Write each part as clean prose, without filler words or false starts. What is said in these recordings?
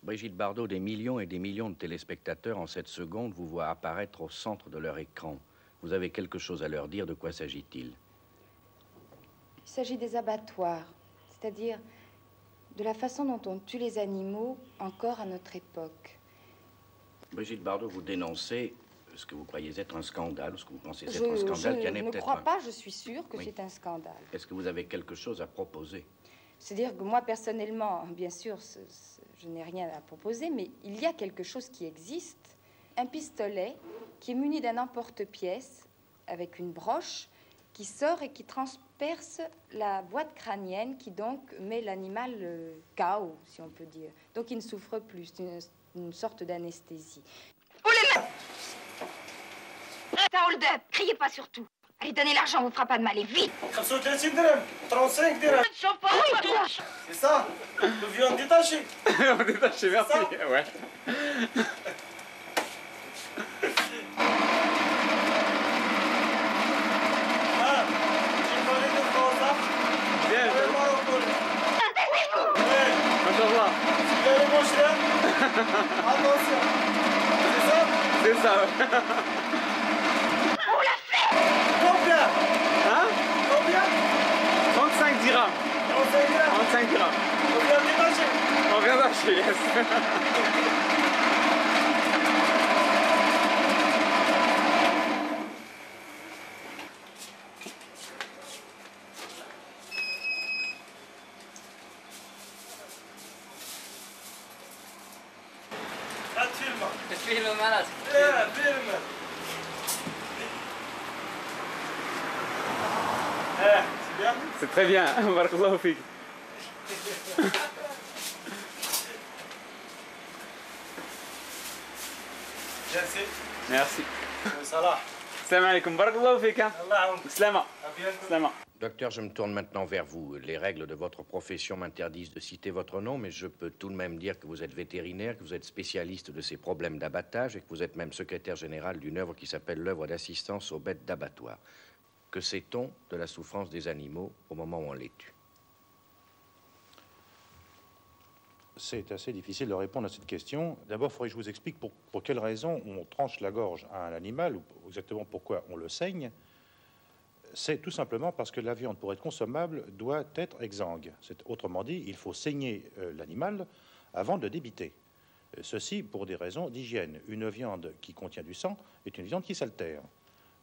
Brigitte Bardot, des millions et des millions de téléspectateurs en 7 secondes vous voient apparaître au centre de leur écran. Vous avez quelque chose à leur dire, de quoi s'agit-il? Il s'agit des abattoirs, c'est-à-dire de la façon dont on tue les animaux encore à notre époque. Brigitte Bardot, vous dénoncez ce que vous croyez être un scandale, ce que vous pensez être un scandale qui en est peut-être un. Je ne crois pas, je suis sûre que Oui. c'est un scandale. Est-ce que vous avez quelque chose à proposer? C'est-à-dire que moi, personnellement, bien sûr, je n'ai rien à proposer, mais il y a quelque chose qui existe. Un pistolet qui est muni d'un emporte-pièce avec une broche qui sort et qui transperce la boîte crânienne qui donc met l'animal KO, si on peut dire. Donc il ne souffre plus, c'est une sorte d'anesthésie. Oh les mains! Hold up, criez pas surtout. Allez, donnez l'argent, on vous fera pas de mal, et vite! 35 dirhams. C'est ça, le viande détaché. Détaché, merci. Ouais. Ah, j'ai parlé de France. Bien. Ouais, Machallah. vous allez mon cher. Attention. C'est ça? C'est ça, ouais. On l'a fait! Combien? Hein? Combien? 35 dirhams. 35 dirhams. 35 dirhams. On vient détacher. On vient d'acheter, yes. الفيلم مالك ايه فيلم ايه c'est bien. C'est très bien. Barakallahu fik. Merci. Merci. Salah. Salam alaikum. Barakallahu fik. Allah aoun. Slama. À bientôt. Slama. Docteur, je me tourne maintenant vers vous. Les règles de votre profession m'interdisent de citer votre nom, mais je peux tout de même dire que vous êtes vétérinaire, que vous êtes spécialiste de ces problèmes d'abattage et que vous êtes même secrétaire général d'une œuvre qui s'appelle l'œuvre d'assistance aux bêtes d'abattoir. Que sait-on de la souffrance des animaux au moment où on les tue? C'est assez difficile de répondre à cette question. D'abord, il faudrait que je vous explique pour quelles raisons on tranche la gorge à un animal, ou exactement pourquoi on le saigne. C'est tout simplement parce que la viande, pour être consommable, doit être exsangue. Autrement dit, il faut saigner l'animal avant de le débiter. Ceci pour des raisons d'hygiène. Une viande qui contient du sang est une viande qui s'altère.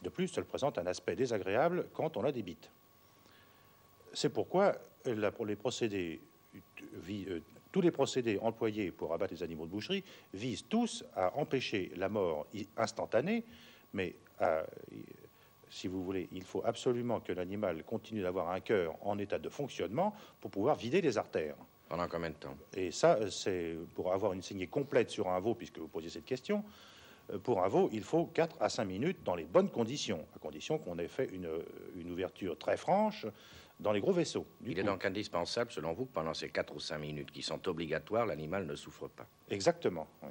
De plus, elle présente un aspect désagréable quand on la débite. C'est pourquoi pour les procédés, tous les procédés employés pour abattre les animaux de boucherie visent tous à empêcher la mort instantanée, mais si vous voulez, il faut absolument que l'animal continue d'avoir un cœur en état de fonctionnement pour pouvoir vider les artères. Pendant combien de temps? Et ça, c'est pour avoir une saignée complète sur un veau, puisque vous posiez cette question. Pour un veau, il faut 4 à 5 minutes dans les bonnes conditions, à condition qu'on ait fait une ouverture très franche dans les gros vaisseaux. Il est donc indispensable, selon vous, que pendant ces 4 ou 5 minutes qui sont obligatoires, l'animal ne souffre pas. Exactement, oui.